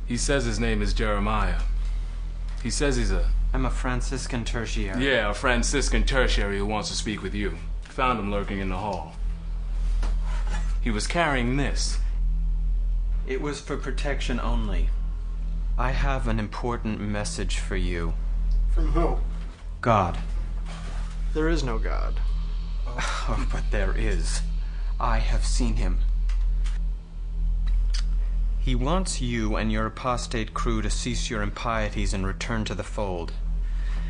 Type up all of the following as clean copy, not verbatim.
He says his name is Jeremiah. He says he's a... I'm a Franciscan tertiary. Yeah, a Franciscan tertiary who wants to speak with you. Found him lurking in the hall. He was carrying this. It was for protection only. I have an important message for you. From who? God. There is no God. Oh, but there is. I have seen him. He wants you and your apostate crew to cease your impieties and return to the fold.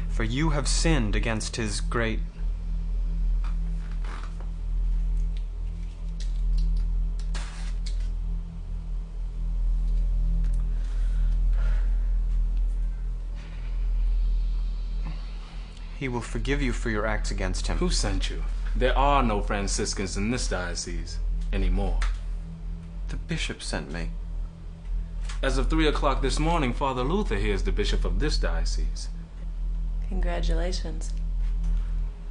For you have sinned against his great... He will forgive you for your acts against him. Who sent you? There are no Franciscans in this diocese anymore. The bishop sent me. As of 3 o'clock this morning, Father Luther here is the bishop of this diocese. Congratulations.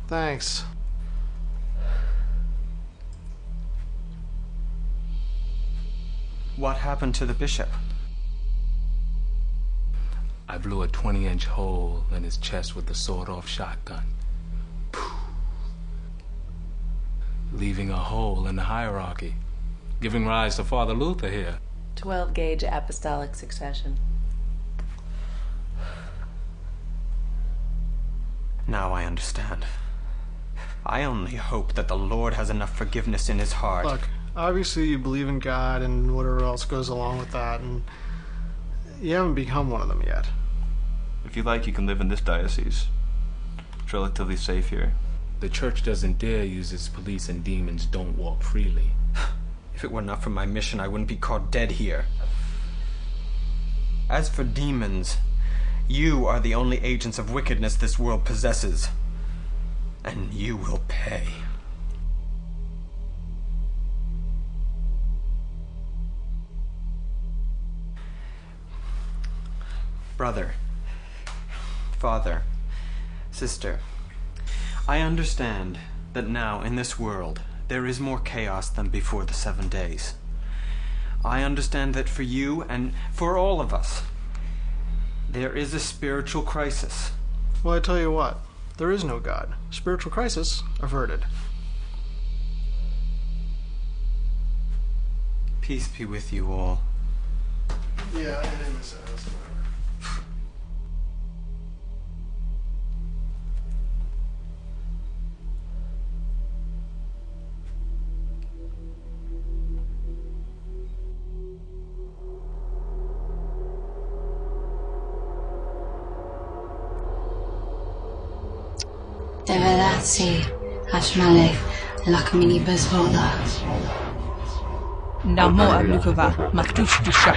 Thanks. What happened to the bishop? I blew a 20-inch hole in his chest with a sawed-off shotgun. Leaving a hole in the hierarchy, giving rise to Father Luther here. 12-gauge apostolic succession. Now I understand. I only hope that the Lord has enough forgiveness in his heart. Look, obviously you believe in God and whatever else goes along with that, and you haven't become one of them yet. If you like, you can live in this diocese. It's relatively safe here. The church doesn't dare use its police, and demons don't walk freely. If it were not for my mission, I wouldn't be caught dead here. As for demons, you are the only agents of wickedness this world possesses. And you will pay. Brother, father, sister, I understand that now in this world there is more chaos than before the 7 days. I understand that for you and for all of us, there is a spiritual crisis. Well, I tell you what, there is no God. Spiritual crisis averted. Peace be with you all. Yeah, I didn't miss it. Devedasi, Ashmale, Lakamini Bezvola. Namo Ablukova, Maktush Dusha.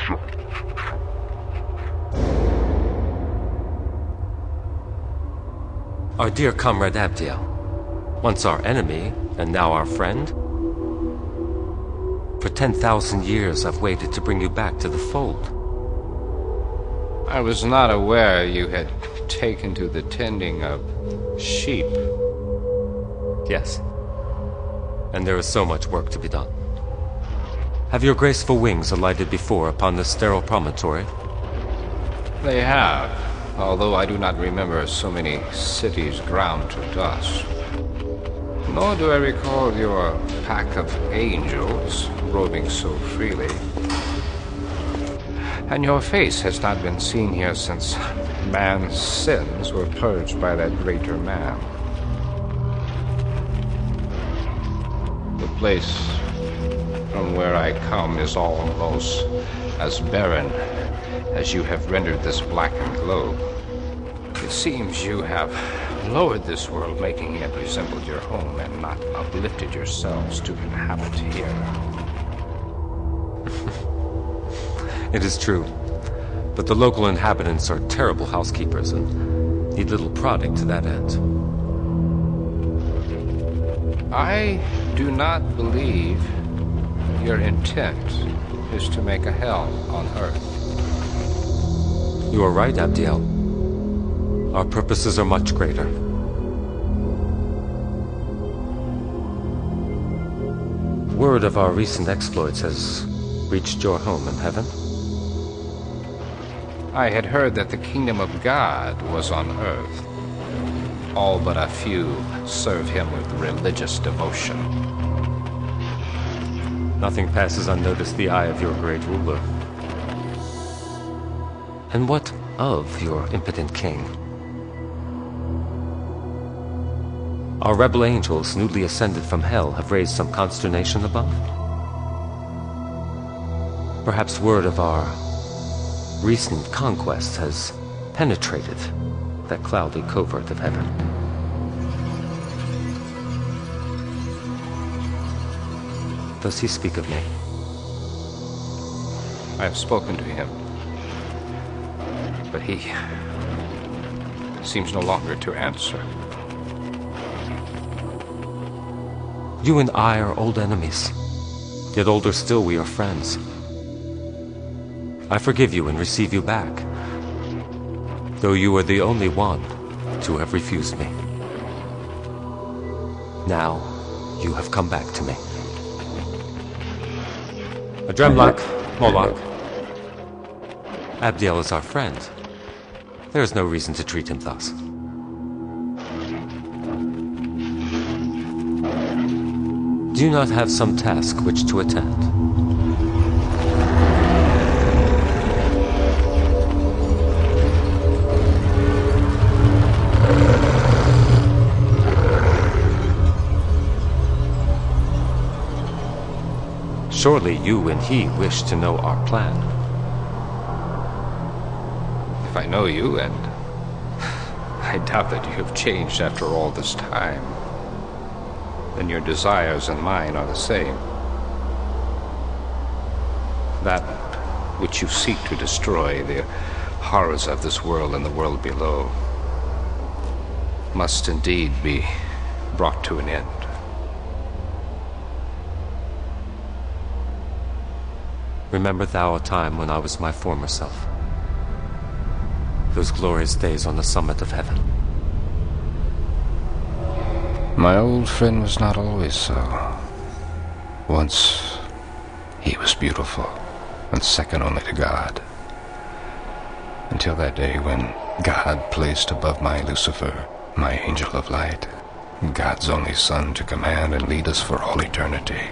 Our dear comrade Abdiel, once our enemy, and now our friend. For 10,000 years I've waited to bring you back to the fold. I was not aware you had taken to the tending of sheep. Yes. And there is so much work to be done. Have your graceful wings alighted before upon this sterile promontory? They have, although I do not remember so many cities ground to dust. Nor do I recall your pack of angels roving so freely. And your face has not been seen here since man's sins were purged by that greater man. The place from where I come is almost as barren as you have rendered this blackened globe. It seems you have lowered this world, making it resemble your home, and not uplifted yourselves to inhabit here. It is true, but the local inhabitants are terrible housekeepers and need little prodding to that end. I do not believe your intent is to make a hell on earth. You are right, Abdiel. Our purposes are much greater. Word of our recent exploits has reached your home in heaven? I had heard that the kingdom of God was on earth. All but a few serve him with religious devotion. Nothing passes unnoticed the eye of your great ruler. And what of your impotent king? Our rebel angels, newly ascended from hell, have raised some consternation above? Perhaps word of our recent conquests has penetrated that cloudy covert of heaven. Does he speak of me? I have spoken to him, but he seems no longer to answer. You and I are old enemies, yet older still we are friends. I forgive you and receive you back, though you are the only one to have refused me. Now, you have come back to me. Adremlech, Moloch, Abdiel is our friend. There is no reason to treat him thus. Do you not have some task which to attend? Surely you and he wish to know our plan. If I know you, and I doubt that you have changed after all this time, then your desires and mine are the same. That which you seek to destroy, the horrors of this world and the world below, must indeed be brought to an end. Remember thou a time when I was my former self. Those glorious days on the summit of heaven. My old friend was not always so. Once, he was beautiful, and second only to God. Until that day when God placed above my Lucifer, my angel of light, God's only son to command and lead us for all eternity.